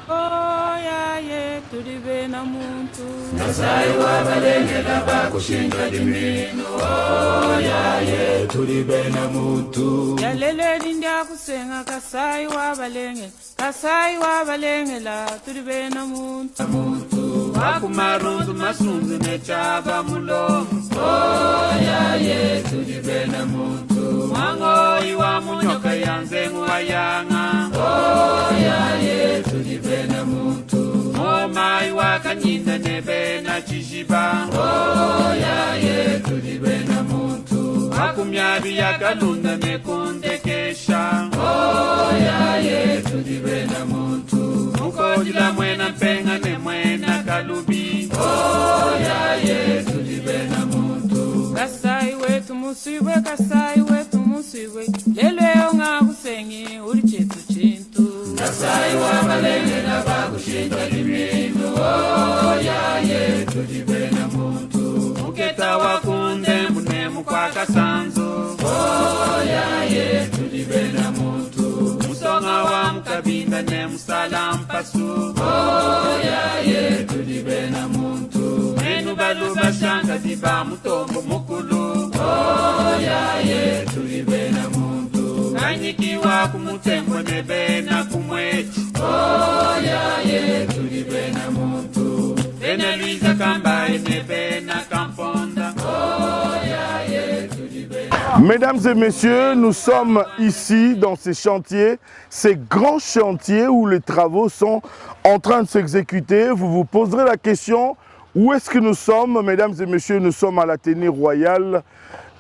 Oyaye tulibe na muntu Kasai wabalengela bakushinga dimino Oyaye tulibe na muntu Yalele dindia kusenga Kasai wabalengela tulibe na muntu Wakumarundu masunzu nechaba mulomo Oyaye tulibe na muntu Mwango iwa munyoka yanzengu wayanga Oyaye tulibe na muntu Oma iwa kanyinda nebe na chishiba Oyaye tulibe na muntu Wakumyabi ya kalunda nekundekesha Oyaye tulibe na muntu Mukodila mwena mpenga ne mwena kalubi Oyaye tulibe na muntu Kasai wetu musiwe lelwe onga kusengi uri chetu chintu Kasai wabalengela bakushinga dimino Oyaye tulibe na muntu Muketa wakunde munemu kwa kasanzo Oyaye tulibe na muntu Musonga wa mkabinda ne musalampasu Oyaye tulibe na muntu Menu balu bashanga diba mutombo mukulu Oyaye tulibe na muntu Kanyikiwa kumutembo nebe na kumwechi Oyaye tulibe na muntu Ene Luisa Kambaye nebe na kamponda Oyaye tulibe na Mesdames et messieurs, nous sommes ici dans ces chantiers, ces grands chantiers où les travaux sont en train de s'exécuter. Vous vous poserez la question, où est-ce que nous sommes? Mesdames et messieurs, nous sommes à l'Athénée Royal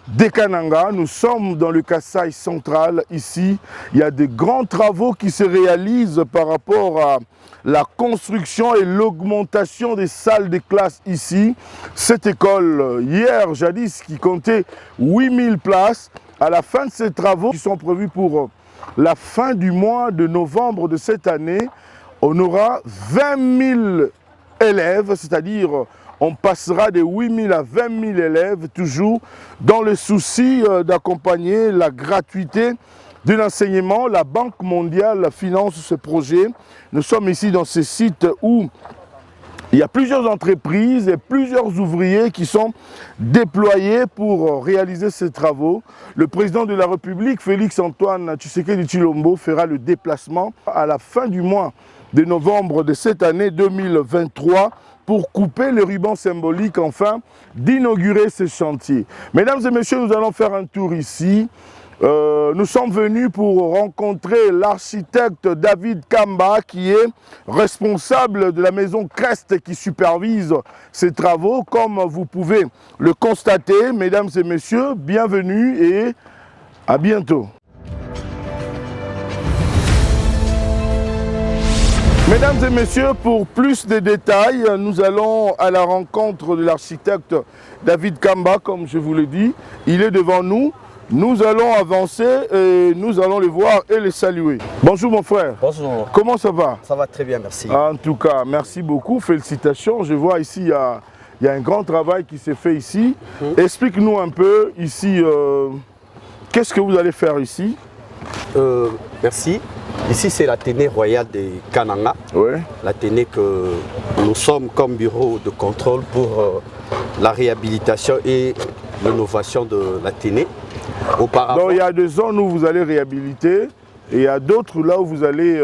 des Kananga. Nous sommes dans le Kasai central. Ici, il y a des grands travaux qui se réalisent par rapport à la construction et l'augmentation des salles de classe ici. Cette école, hier, jadis, qui comptait 8000 places, à la fin de ces travaux qui sont prévus pour la fin du mois de novembre de cette année, on aura 20 000 élèves, c'est-à-dire on passera de 8 000 à 20 000 élèves, toujours dans le souci d'accompagner la gratuité de l'enseignement. La Banque mondiale finance ce projet. Nous sommes ici dans ce site où il y a plusieurs entreprises et plusieurs ouvriers qui sont déployés pour réaliser ces travaux. Le président de la République, Félix-Antoine Tshisekedi Tshilombo, fera le déplacement à la fin du mois de novembre de cette année 2023 pour couper le ruban symbolique, enfin, d'inaugurer ce chantier. Mesdames et messieurs, nous allons faire un tour ici. Nous sommes venus pour rencontrer l'architecte David Kamba, qui est responsable de la maison Crest qui supervise ces travaux. Comme vous pouvez le constater, mesdames et messieurs, bienvenue et à bientôt. Mesdames et messieurs, pour plus de détails, nous allons à la rencontre de l'architecte David Kamba, comme je vous l'ai dit. Il est devant nous. Nous allons avancer et nous allons le voir et le saluer. Bonjour mon frère. Bonjour. Comment ça va? Ça va très bien, merci. En tout cas, merci beaucoup. Félicitations. Je vois ici, il y a un grand travail qui s'est fait ici. Explique-nous un peu ici, qu'est-ce que vous allez faire ici? Merci. Ici, c'est l'Athénée Royal des Kananga. Oui. L'Athénée que nous sommes comme bureau de contrôle pour la réhabilitation et l'innovation de l'Athénée. Auparavant, donc il y a des zones où vous allez réhabiliter et il y a d'autres là où vous allez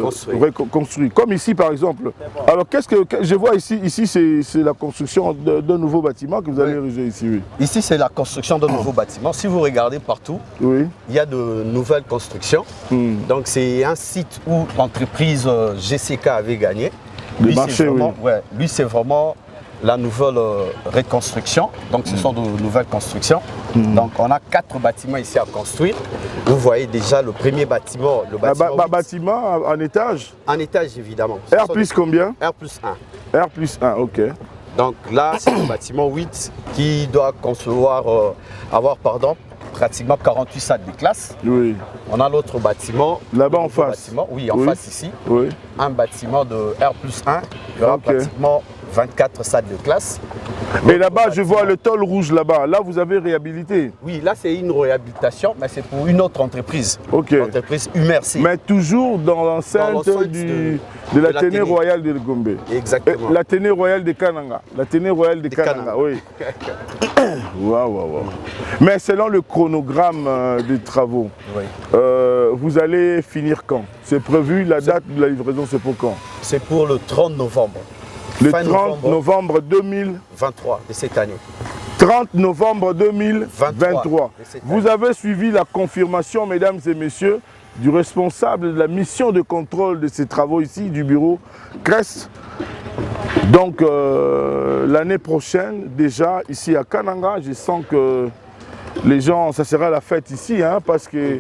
construire. Comme ici par exemple. Alors qu'est-ce que je vois ici? Ici c'est la construction d'un nouveau bâtiment que vous allez réaliser ici. Oui. Ici c'est la construction d'un nouveau bâtiment. Si vous regardez partout, il y a de nouvelles constructions. Donc c'est un site où l'entreprise GCK avait gagné. Le marché, lui c'est vraiment la nouvelle reconstruction, donc ce sont de nouvelles constructions. Donc on a 4 bâtiments ici à construire. Vous voyez déjà le premier bâtiment, le bâtiment. Bâtiment en étage? En étage évidemment. R plus combien? R plus 1. R plus 1, ok. Donc là c'est le bâtiment 8 qui doit avoir pratiquement 48 salles de classe. Oui. On a l'autre bâtiment. Là-bas en face? Oui, en face ici. Oui. Un bâtiment de R plus 1. Il y aura pratiquement 24 salles de classe. Mais là-bas, je vois le tôle rouge là-bas. Là, vous avez réhabilité. Oui, là, c'est une réhabilitation, mais c'est pour une autre entreprise. Ok. L'entreprise UMRC. Mais toujours dans l'enceinte de l'Athénée Royale de Gombe. Exactement. L'Athénée Royale de Kananga. L'Athénée Royale de Kananga, oui. Waouh. Mais selon le chronogramme des travaux, Oui. Vous allez finir quand? C'est prévu, la date de la livraison, c'est pour quand? C'est pour le 30 novembre. Le Fin 30 novembre 2023 de cette année. 30 novembre 2023. Vous avez suivi la confirmation, mesdames et messieurs, du responsable de la mission de contrôle de ces travaux ici, du bureau CRES. Donc l'année prochaine, déjà ici à Kananga, je sens que les gens, ça sera la fête ici, hein, parce que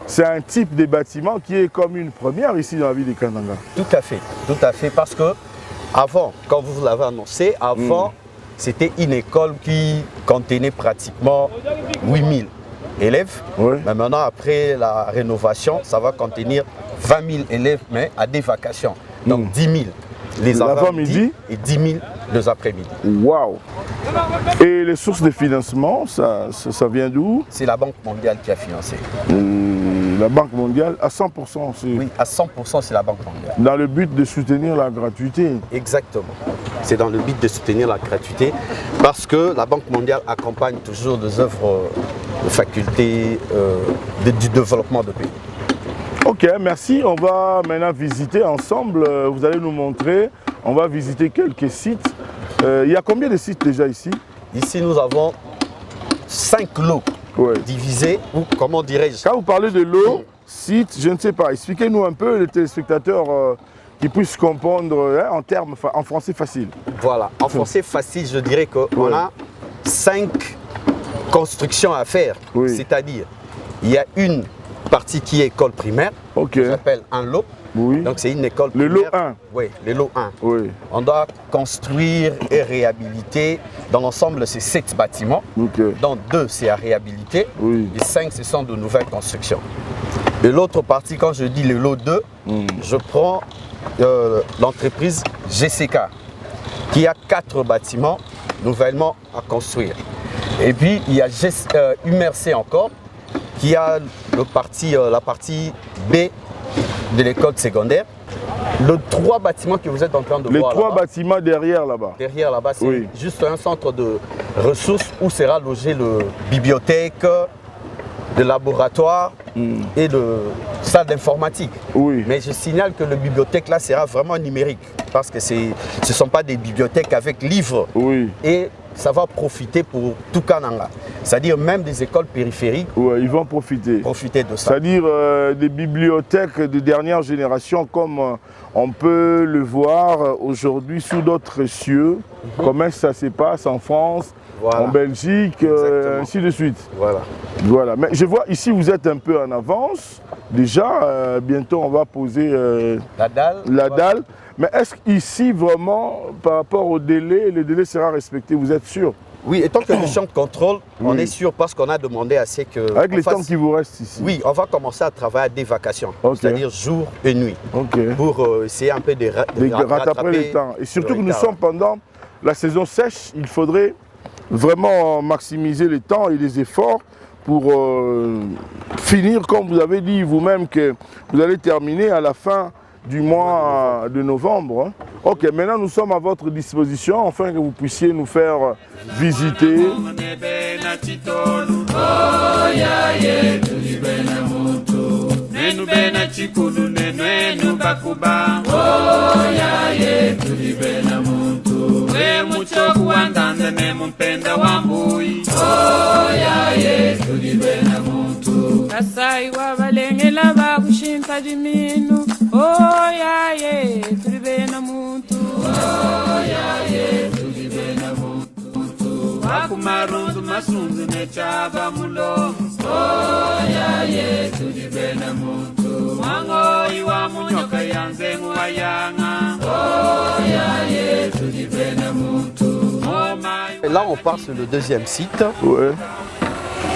c'est un type de bâtiment qui est comme une première ici dans la ville de Kananga. Tout à fait, parce que avant, quand vous l'avez annoncé, avant, c'était une école qui contenait pratiquement 8000 élèves. Oui. Mais maintenant, après la rénovation, ça va contenir 20 000 élèves, mais à des vacations. Donc 10 000 les avant-midi et 10 000 les après-midi. Waouh! Et les sources de financement, ça vient d'où? C'est la Banque mondiale qui a financé. La Banque mondiale, à 100%? Oui, à 100%, c'est la Banque mondiale. Dans le but de soutenir la gratuité? Exactement. C'est dans le but de soutenir la gratuité parce que la Banque mondiale accompagne toujours des œuvres de faculté du développement de pays. Ok, merci. On va maintenant visiter ensemble. Vous allez nous montrer. On va visiter quelques sites. Il y a combien de sites déjà ici? Ici, nous avons 5 lots divisés, ou comment dirais-je? Quand vous parlez de lots, sites, je ne sais pas. Expliquez-nous un peu, les téléspectateurs, qui puissent comprendre en français facile. Voilà, en français facile, je dirais qu'on a 5 constructions à faire. C'est-à-dire, il y a une partie qui est école primaire, qui s'appelle un lot. Donc c'est une école primaire. Le lot 1. Oui, le lot 1. On doit construire et réhabiliter. Dans l'ensemble, c'est 7 bâtiments. Donc 2, c'est à réhabiliter. Et 5, ce sont de nouvelles constructions. Et l'autre partie, quand je dis le lot 2, je prends l'entreprise GCK, qui a 4 bâtiments nouvellement à construire. Et puis, il y a UMRC encore, qui a la partie B de l'école secondaire. Les 3 bâtiments que vous êtes en train de voir. Les 3 bâtiments derrière là-bas. Derrière là-bas, c'est juste un centre de ressources où sera logé le bibliothèque, le laboratoire et de salle d'informatique. Mais je signale que le bibliothèque là sera vraiment numérique parce que ce ne sont pas des bibliothèques avec livres. Et ça va profiter pour tout Kananga. C'est-à-dire même des écoles périphériques. Ils vont profiter de ça. C'est-à-dire des bibliothèques de dernière génération comme on peut le voir aujourd'hui sous d'autres cieux. Comment ça se passe en France, en Belgique, ainsi de suite. Voilà. Mais je vois ici vous êtes un peu en avance. Déjà, bientôt on va poser la dalle. Mais est-ce qu'ici, vraiment, par rapport au délai, le délai sera respecté, vous êtes sûr? Oui, étant que mission de contrôle, on est sûr parce qu'on a demandé à ce que... Avec les temps qui vous restent ici? Oui, on va commencer à travailler à des vacations, c'est-à-dire jour et nuit, pour essayer un peu de rattraper les temps. Et surtout que nous sommes pendant la saison sèche, il faudrait vraiment maximiser les temps et les efforts pour finir, comme vous avez dit vous-même, que vous allez terminer à la fin du mois de novembre. Ok, maintenant nous sommes à votre disposition afin que vous puissiez nous faire visiter. Kasai wabalengela bakushinta diminu. Oh ya ye, tulibena muntu. Oh ya ye, tulibena muntu. Wakumarundu masunzu nechaba mulo. Oh ya ye, tulibena muntu. Wango iwa munyoka yanze nguwayanga. Oh ya ye, tulibena muntu. Et là on part sur le deuxième site.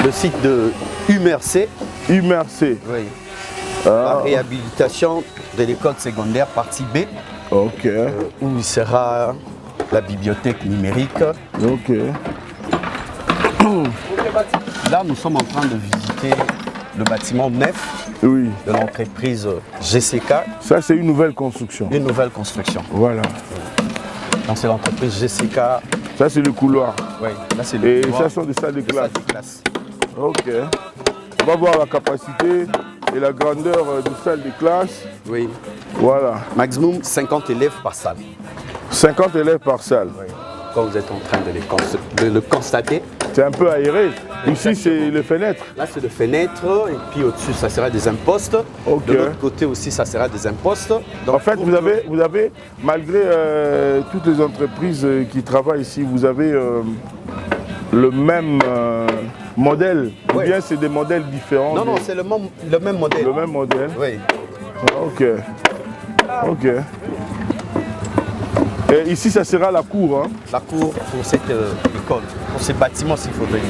Le site de UMRC. UMRC. La réhabilitation de l'école secondaire, partie B. Ok. Où il sera la bibliothèque numérique. Ok. Là, nous sommes en train de visiter le bâtiment neuf Oui. de l'entreprise GCK. Ça, c'est une nouvelle construction. Une nouvelle construction. Voilà. Donc, c'est l'entreprise GCK. Ça, c'est le couloir. Oui, là, c'est le Et couloir. ça sont des salles de Des salles classe. de classe. Ok. On va voir la capacité et la grandeur des salles de classe. Oui. Voilà. Maximum 50 élèves par salle. 50 élèves par salle. Oui. Comme vous êtes en train de le constater. C'est un peu aéré. Ici, c'est les fenêtres. Là, c'est des fenêtres. Et puis au-dessus, ça sera des impostes. Ok. De l'autre côté aussi, ça sera des impostes. Donc, En fait, vous avez malgré toutes les entreprises qui travaillent ici, vous avez le même modèle. Ou Oui. bien c'est des modèles différents. Non, non, c'est le même modèle. Le même modèle. Oui. Ok. Ok. Et ici, ça sera la cour. Hein. La cour pour cette école, pour ces bâtiments, s'il faut venir.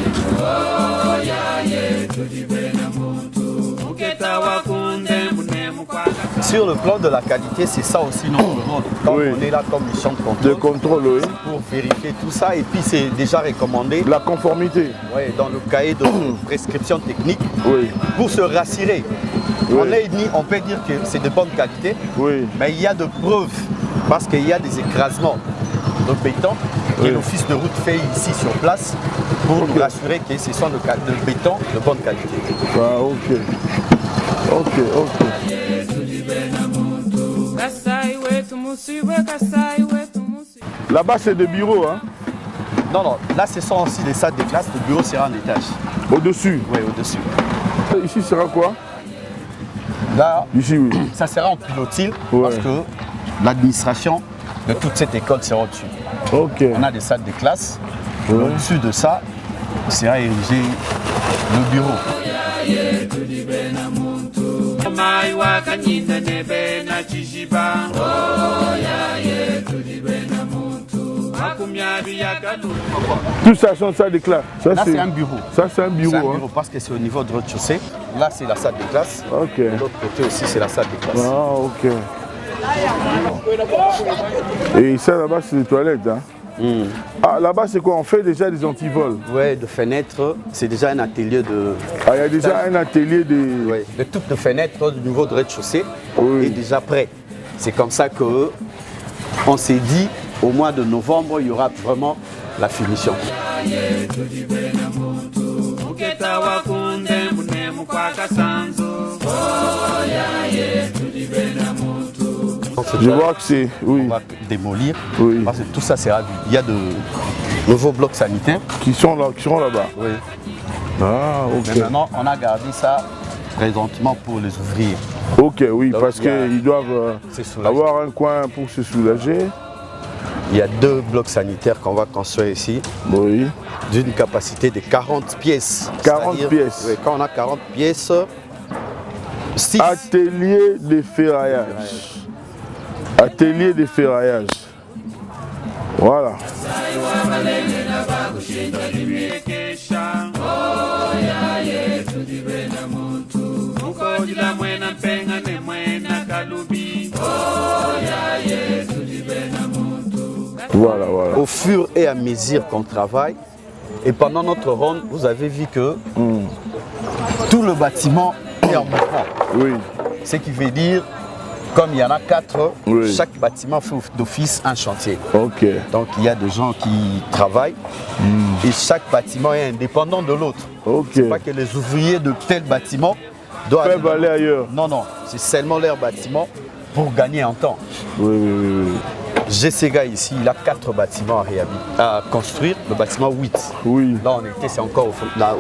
Sur le plan de la qualité, c'est ça aussi notre rôle. Quand Oui. on est là comme mission de De contrôle, contrôle, oui. c'est pour vérifier tout ça. Et puis c'est déjà recommandé La conformité. dans le cahier de prescription technique Oui. pour se rassurer. Oui. On peut dire que c'est de bonne qualité, Oui. mais il y a de preuves parce qu'il y a des écrasements de béton que Oui. l'office de route fait ici sur place pour nous rassurer que ce sont de béton de bonne qualité. Ah, ok. Ok, ok. Là-bas, c'est des bureaux, hein. Non, non, là ce sont aussi des salles de classe, le bureau sera en étage. Au-dessus. Oui, au-dessus. Ici sera quoi? Là, Ici, oui. ça sera en pilotile Ouais. parce que l'administration de toute cette école sera au-dessus. Ok. On a des salles de classe. Ouais. Au-dessus de ça, sera érigé le bureau. mai wakanyinda nebe na chishiba Tout ça sont salles de classe. Ça, Là, c'est un bureau. Ça, c'est un bureau. C'est un hein. bureau parce que c'est au niveau de rez-de-chaussée. Là, c'est la salle de classe. Ok. De l'autre côté aussi, c'est la salle de classe. Ah, ok. Et ça, là-bas, c'est les toilettes. Hein. Ah, là-bas, c'est quoi? On fait déjà des antivols. Ouais, de fenêtres, c'est déjà un atelier de. Ah, il y a déjà un atelier de... Ouais, de toutes les fenêtres au niveau de rez-de-chaussée Oui. est déjà prêt. C'est comme ça que on s'est dit au mois de novembre, il y aura vraiment la finition. Je vois que c'est... Oui. On va démolir Oui. parce que tout ça sera vu. Il y a de nouveaux blocs sanitaires. Qui sont là, qui sont là-bas. Oui. Ah, Mais ok. maintenant, on a gardé ça présentement pour les ouvriers. Ok, oui, Donc, parce il y a- qu'ils doivent Se soulager. avoir un coin pour se soulager. Il y a 2 blocs sanitaires qu'on va construire ici, Oui. d'une capacité de 40 pièces. 40 C'est-à-dire, pièces. oui, quand on a 40 pièces, 6. Atelier de ferraillage. Atelier de ferraillage. Voilà. Voilà, voilà. Au fur et à mesure qu'on travaille, et pendant notre ronde, vous avez vu que tout le bâtiment est en mouvement. Oui. Ce qui veut dire, comme il y en a 4, Oui. chaque bâtiment fait d'office un chantier. Ok. Donc il y a des gens qui travaillent et chaque bâtiment est indépendant de l'autre. Ok. C'est pas que les ouvriers de tel bâtiment doivent Peuvent aller ailleurs. Non, non, c'est seulement leur bâtiment pour gagner en temps. Oui, oui, oui, oui. GCK ici, il a 4 bâtiments à construire, le bâtiment 8. Oui. Là on était, c'est encore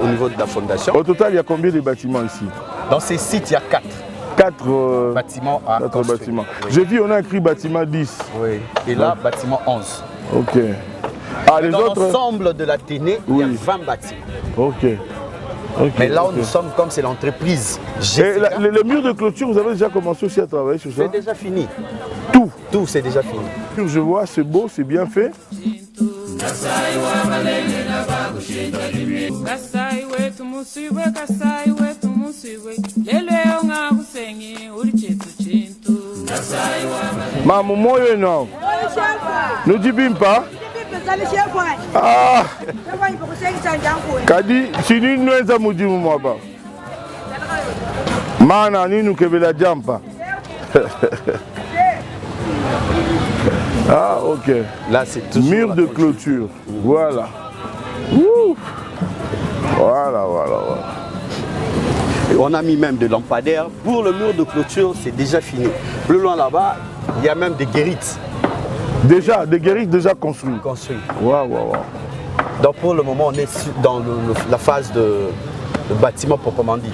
au niveau de la fondation. Au total, il y a combien de bâtiments ici? Dans ces sites, il y a 4 4 bâtiments à construire. bâtiments. Oui. J'ai vu, on a écrit bâtiment 10. Oui. Et là, bâtiment 11. Ok. Ah, les Dans autres? l'ensemble de l'Athénée, il y a Oui. 20 bâtiments. Ok. Ok, Mais là où ok. nous sommes, comme c'est l'entreprise Et GCK, le mur de clôture, vous avez déjà commencé aussi à travailler sur ça? c'est déjà fini. Tout. Tout, c'est déjà fini. Je vois, c'est beau, c'est bien fait. Kasai wetu musiwe, Kasai wetu musiwe, lelo ngakusengi uri chetu chintu. Kasai Maman, moi, non. Nous disons pas. Ah. Kadi, si nous nous avons dit moi pas. Mana ni nous kebela jampa. Ah ok. Là c'est tout. Mur de clôture. Voilà. Ouh. Voilà. Et on a mis même des lampadaires. Pour le mur de clôture, c'est déjà fini. Plus loin là-bas, il y a même des guérites. Déjà, des guérites déjà construites. Waouh. Donc pour le moment, on est dans la phase de bâtiment proprement dit.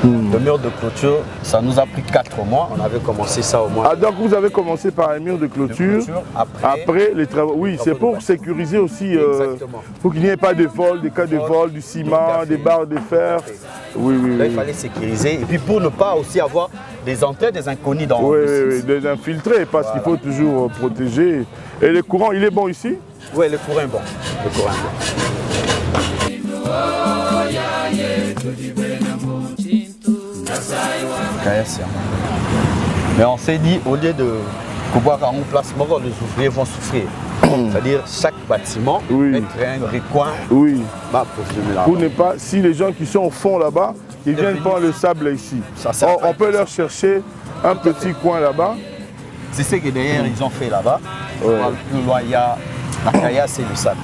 Le mur de clôture, ça nous a pris 4 mois. On avait commencé ça au mois. Ah donc vous avez commencé par un mur de clôture. Après les travaux. Oui, c'est pour sécuriser aussi. Pour qu'il n'y ait pas de vol, des cas de vol, du ciment, des barres de fer. Oui. Là, il fallait sécuriser. Et puis pour ne pas aussi avoir des entrées, des inconnus dans le site. Des infiltrés, parce qu'il faut toujours protéger. Et le courant, il est bon ici? Oui, le courant est bon. Mais on s'est dit, au lieu de pouvoir en place, les ouvriers vont souffrir. C'est-à-dire chaque bâtiment être un recoin. Oui. Pour ne pas, si les gens qui sont au fond là-bas, ils viennent prendre le sable ici. On peut leur chercher un petit coin là-bas. C'est ce que d'ailleurs ils ont fait là-bas. Plus loin, il y a la caillasse et le sable.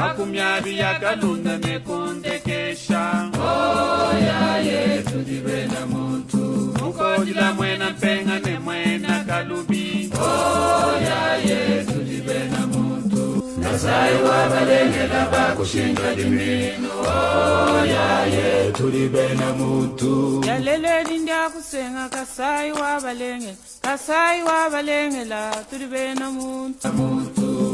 Makumyabi ya kalunda mekunde kesha oya yetu dibena muntu mukojila mwena mpenga ne mwena kalubi oya yetu dibena muntu nasai wabalengela bakushinga dimino oya yetu dibena muntu yalele linda kusenga kasai wabalengela tudibena muntu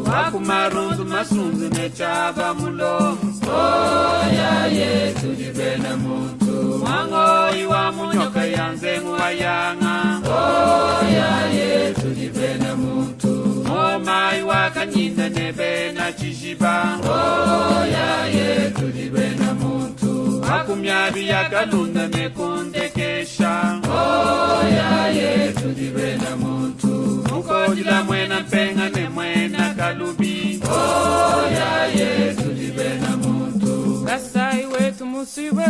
Wakumarunzu masunzu nechaba mulomu oya yetu dibena muntu Mwango iwa munyoka yanzengu wayanga oya yetu dibena muntu Moma iwa kanyinda nebena chishiba oya yetu dibena muntu Wakumyabi ya kalunda mekunde kesha oya yetu dibena muntu Mukojila mwena mpenga ne mwena kalubi oya yetu dibena muntu Kasai wetu musiwe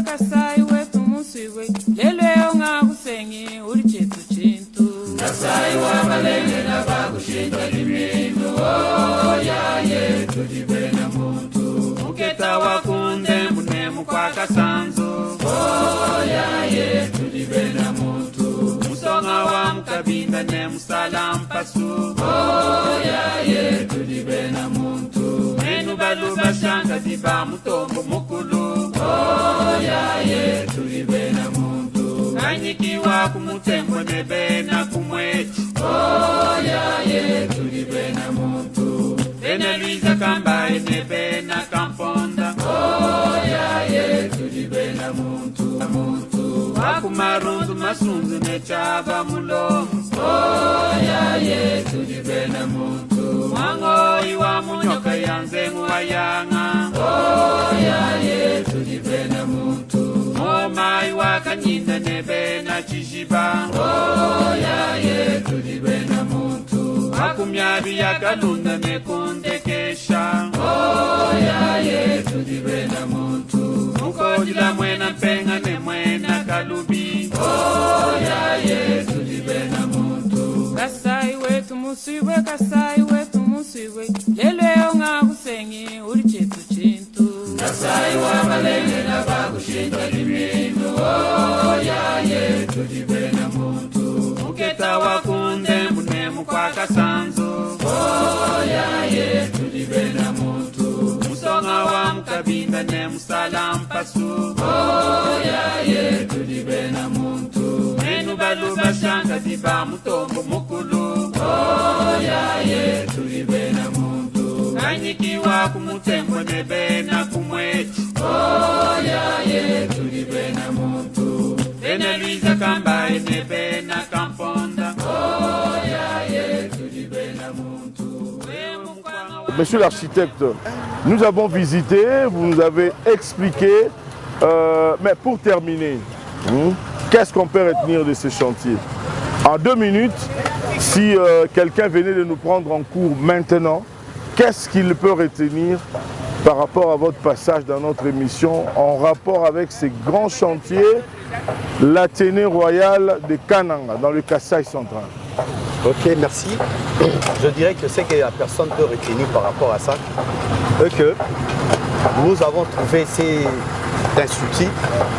lelwe onga kusengi uri chetu chintu Kasai wabalenge na bagushinga dimindu oya yetu dibena muntu Muketa wakunde munemu kwa kasanzo oya yetu dibena muntu Musonga wa mukabinda ne musalampasu oya yetu dibena muntu Menu baluba shanga diba mutombo mukulu oya yetu dibena muntu Kanyikiwa kumutembo nebena kumwechi oya yetu dibena muntu Bena Luisa kambaye nebena kamponda oya yetu dibena muntu Wakumarunzu masunzu nechaba mulomu oya yetu dibena muntu Mwango iwa munyoka yanzengu wayanga oya yetu dibena muntu Moma iwa kanyinda nebena chishiba oya yetu dibena muntu Wakumyabi ya kalunda mekunde kesha oya yetu dibena muntu Mukojila mwena mpenga ne mwena kalubi oya yetu dibena muntu Kasai wetu musiwe lelwe onga kusengi uri chetu chintu Kasai wabalenge na bagushinga dimindu oya yetu dibena muntu Muketa wakunde munemu kwa kasanzo oya yetu dibena muntu Musonga wa mukabinda ne musalampasu oya yetu dibena muntu Menu baluba shanga diba mutombo mukulu oya yetu dibena muntu Kanyikiwa kumutembo nebena kumwechi oya yetu dibena muntu Bena Luisa kambaye nebena kamponda oya yetu dibena muntu Monsieur l'architecte, nous avons visité, vous nous avez expliqué, mais pour terminer, qu'est-ce qu'on peut retenir de ce chantier? En 2 minutes, si quelqu'un venait de nous prendre en cours maintenant, qu'est-ce qu'il peut retenir par rapport à votre passage dans notre émission en rapport avec ces grands chantiers, l'Athénée royale de Kananga, dans le Kasaï central? Ok, merci. Je dirais que ce que la personne peut retenir par rapport à ça, c'est que nous avons trouvé cet institut,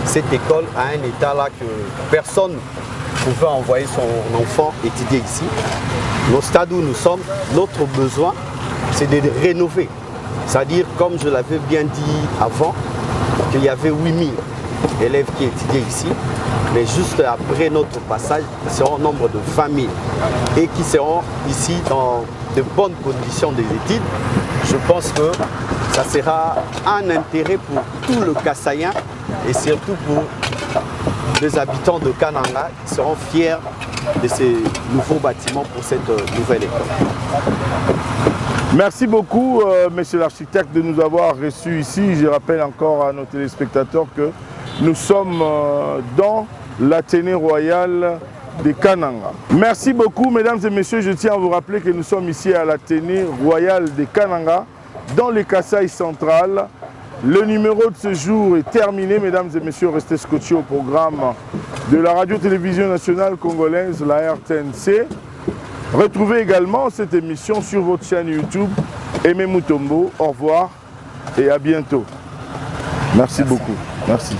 cette école à un état là que personne ne pouvait envoyer son enfant étudier ici. Au stade où nous sommes, notre besoin, c'est de rénover. C'est-à-dire, comme je l'avais bien dit avant, qu'il y avait 8000 élèves qui étudiaient ici, mais juste après notre passage, ils seront au nombre de 20 000 et qui seront ici dans de bonnes conditions d'études. Je pense que ça sera un intérêt pour tout le Kasaïen et surtout pour les habitants de Kananga qui seront fiers de ces nouveaux bâtiments pour cette nouvelle école. Merci beaucoup, monsieur l'architecte, de nous avoir reçus ici. Je rappelle encore à nos téléspectateurs que nous sommes dans l'Athénée royale de Kananga. Merci beaucoup, mesdames et messieurs. Je tiens à vous rappeler que nous sommes ici à l'Athénée royale de Kananga, dans le Kasaï central. Le numéro de ce jour est terminé, mesdames et messieurs. Restez scotchés au programme de la radio-télévision nationale congolaise, la RTNC. Retrouvez également cette émission sur votre chaîne YouTube, Aimé Mutombo. Au revoir et à bientôt. Merci beaucoup. Merci.